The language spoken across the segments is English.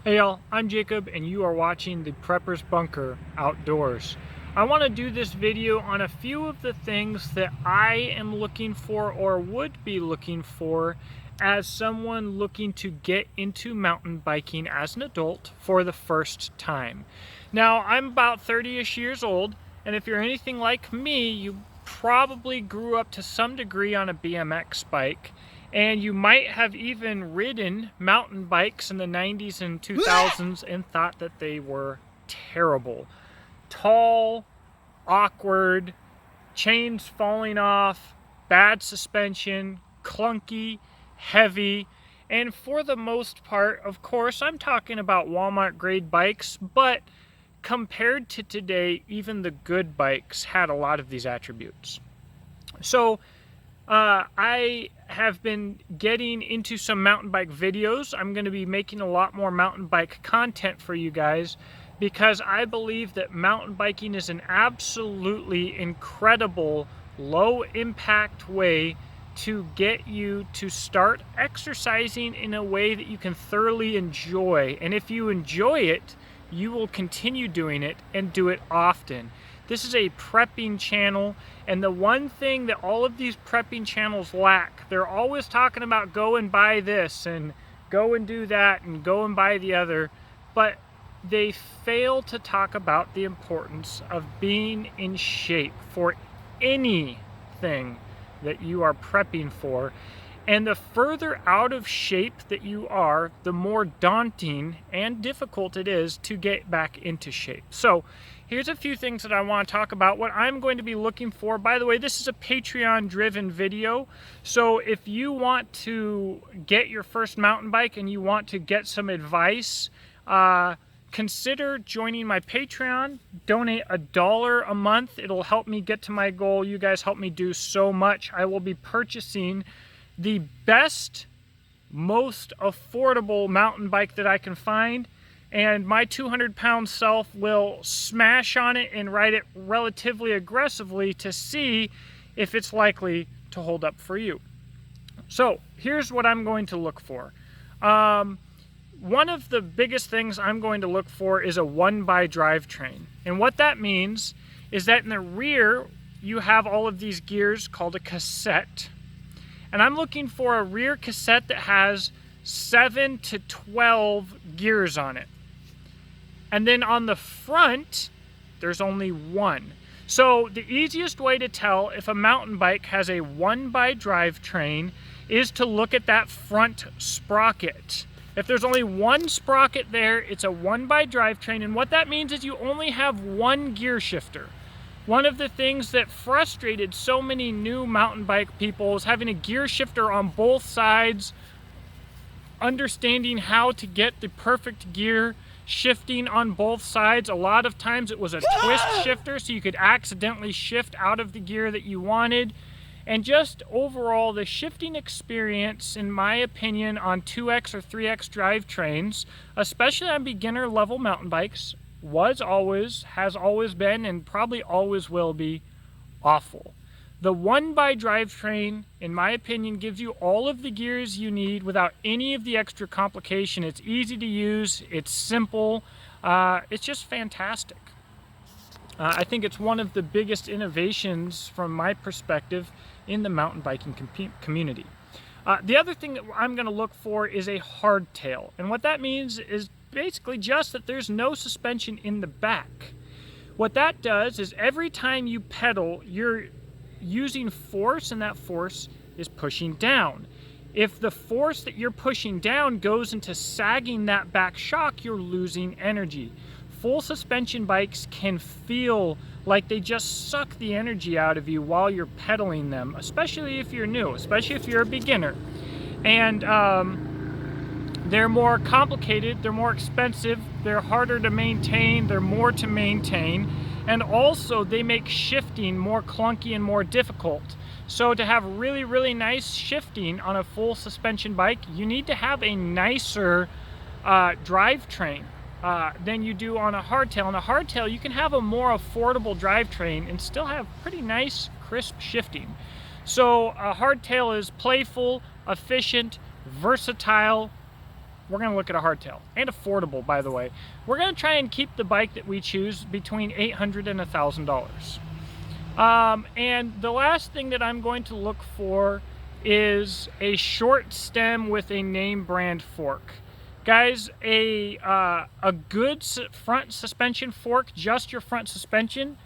Hey y'all, I'm Jacob and you are watching the Prepper's Bunker Outdoors. I want to do this video on a few of the things that I am looking for or would be looking for as someone looking to get into mountain biking as an adult for the first time. Now, I'm about 30-ish years old, and if you're anything like me, you probably grew up to some degree on a BMX bike. And you might have even ridden mountain bikes in the 90s and 2000s and thought that they were terrible. Tall, awkward, chains falling off, bad suspension, clunky, heavy, and for the most part, of course, I'm talking about Walmart grade bikes, but compared to today, even the good bikes had a lot of these attributes. So I have been getting into some mountain bike videos. I'm going to be making a lot more mountain bike content for you guys because I believe that mountain biking is an absolutely incredible low impact way to get you to start exercising in a way that you can thoroughly enjoy. And if you enjoy it, you will continue doing it and do it often. This is a prepping channel, and the one thing that all of these prepping channels lack, they're always talking about go and buy this and go and do that and go and buy the other, but they fail to talk about the importance of being in shape for anything that you are prepping for. And the further out of shape that you are, the more daunting and difficult it is to get back into shape. So here's a few things that I want to talk about. What I'm going to be looking for, by the way, this is a Patreon driven video. So if you want to get your first mountain bike and you want to get some advice, consider joining my Patreon. Donate $1 a month. It'll help me get to my goal. You guys help me do so much. I will be purchasing the best, most affordable mountain bike that I can find, and my 200-pound self will smash on it and ride it relatively aggressively to see if it's likely to hold up for you. So here's what I'm going to look for. One of the biggest things I'm going to look for is a 1x drivetrain. And what that means is that in the rear you have all of these gears called a cassette. And I'm looking for a rear cassette that has 7 to 12 gears on it. And then on the front, there's only one. So the easiest way to tell if a mountain bike has a 1x drivetrain is to look at that front sprocket. If there's only one sprocket there, it's a 1x drivetrain. And what that means is you only have one gear shifter. One of the things that frustrated so many new mountain bike people is having a gear shifter on both sides, understanding how to get the perfect gear shifting on both sides. A lot of times it was a twist shifter, so you could accidentally shift out of the gear that you wanted. And just overall, the shifting experience, in my opinion, on 2X or 3X drivetrains, especially on beginner level mountain bikes, has always been, and probably always will be, awful. The 1x drivetrain, in my opinion, gives you all of the gears you need without any of the extra complication. It's easy to use, it's simple, it's just fantastic. I think it's one of the biggest innovations from my perspective in the mountain biking community. The other thing that I'm going to look for is a hardtail, and what that means is basically just that there's no suspension in the back. What that does is every time you pedal, you're using force, and that force is pushing down. If the force that you're pushing down goes into sagging that back shock, you're losing energy. Full suspension bikes can feel like they just suck the energy out of you while you're pedaling them, especially if you're new, especially if you're a beginner. And they're more complicated, they're more expensive, they're harder to maintain, they're more to maintain, and also they make shifting more clunky and more difficult. So to have really, really nice shifting on a full suspension bike, you need to have a nicer drivetrain than you do on a hardtail. On a hardtail, you can have a more affordable drivetrain and still have pretty nice, crisp shifting. So a hardtail is playful, efficient, versatile, we're going to look at a hardtail, and affordable, by the way. We're going to try and keep the bike that we choose between $800 and $1,000. And the last thing that I'm going to look for is a short stem with a name brand fork. Guys, a good front suspension fork, just your front suspension,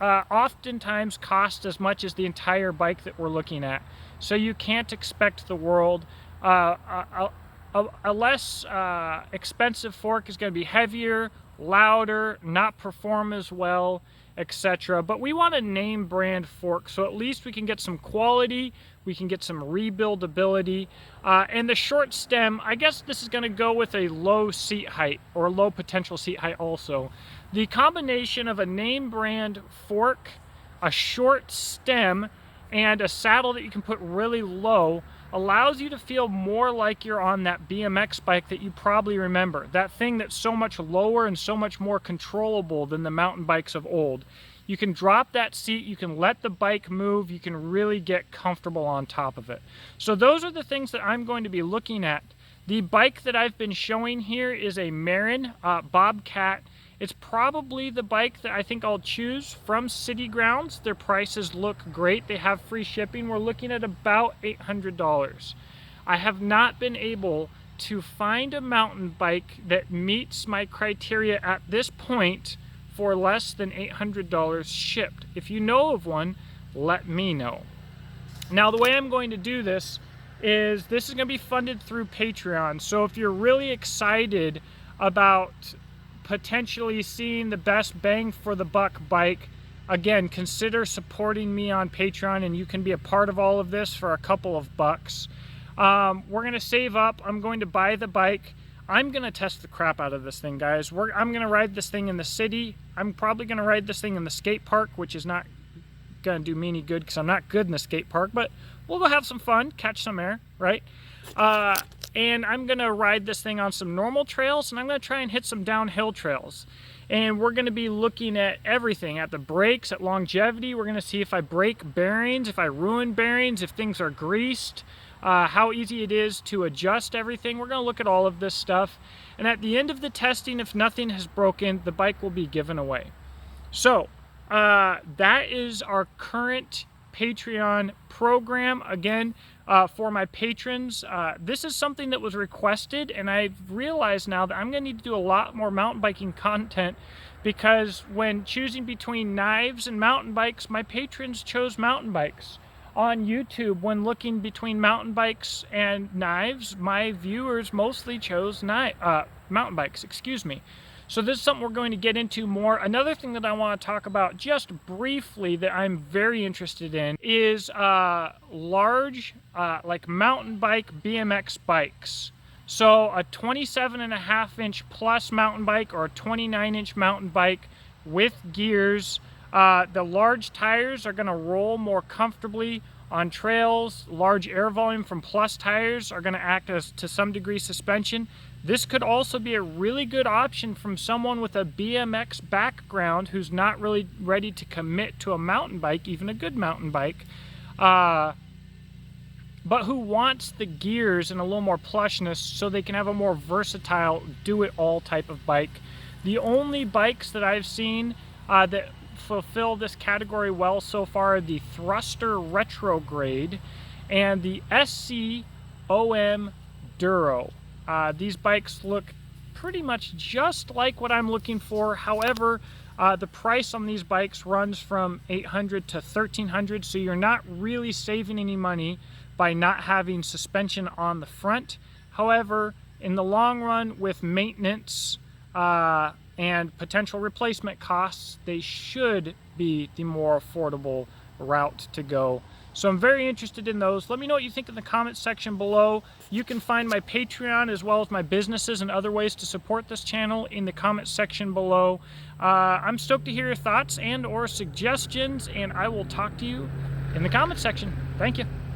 oftentimes costs as much as the entire bike that we're looking at. So you can't expect the world. A less expensive fork is going to be heavier, louder, not perform as well, etc. But we want a name brand fork, so at least we can get some quality, we can get some rebuildability. And the short stem, I guess this is going to go with a low seat height, or low potential seat height also. The combination of a name brand fork, a short stem, and a saddle that you can put really low allows you to feel more like you're on that BMX bike that you probably remember. That thing that's so much lower and so much more controllable than the mountain bikes of old. You can drop that seat, you can let the bike move, you can really get comfortable on top of it. So those are the things that I'm going to be looking at. The bike that I've been showing here is a Marin Bobcat. It's probably the bike that I think I'll choose from City Grounds. Their prices look great. They have free shipping. We're looking at about $800. I have not been able to find a mountain bike that meets my criteria at this point for less than $800 shipped. If you know of one, let me know. Now, the way I'm going to do this is going to be funded through Patreon. So if you're really excited about potentially seeing the best bang for the buck bike, again, consider supporting me on Patreon, and you can be a part of all of this for a couple of bucks. We're going to save up. I'm going to buy the bike. I'm going to test the crap out of this thing, guys. I'm going to ride this thing in the city. I'm probably going to ride this thing in the skate park, which is not going to do me any good because I'm not good in the skate park, but we'll go have some fun, catch some air, right? And I'm going to ride this thing on some normal trails, and I'm going to try and hit some downhill trails. And we're going to be looking at everything, at the brakes, at longevity. We're going to see if I break bearings, if I ruin bearings, if things are greased, how easy it is to adjust everything. We're going to look at all of this stuff. And at the end of the testing, if nothing has broken, the bike will be given away. So that is our current Patreon program. Again, for my patrons, this is something that was requested, and I've realized now that I'm going to need to do a lot more mountain biking content, because when choosing between knives and mountain bikes, my patrons chose mountain bikes. On YouTube, when looking between mountain bikes and knives, my viewers mostly chose mountain bikes, excuse me. So this is something we're going to get into more. Another thing that I want to talk about just briefly that I'm very interested in is large like mountain bike BMX bikes. So a 27.5-inch plus mountain bike, or a 29-inch mountain bike with gears. The large tires are going to roll more comfortably on trails. Large air volume from plus tires are going to act as, to some degree, suspension. This could also be a really good option from someone with a BMX background who's not really ready to commit to a mountain bike, even a good mountain bike, but who wants the gears and a little more plushness so they can have a more versatile do-it-all type of bike. The only bikes that I've seen that fulfill this category well so far are the Thruster Retrograde and the SC-OM Duro. These bikes look pretty much just like what I'm looking for. However, the price on these bikes runs from $800 to $1,300, so you're not really saving any money by not having suspension on the front. However, in the long run, with maintenance and potential replacement costs, they should be the more affordable route to go. So I'm very interested in those. Let me know what you think in the comments section below. You can find my Patreon as well as my businesses and other ways to support this channel in the comments section below. I'm stoked to hear your thoughts and or suggestions, and I will talk to you in the comments section. Thank you.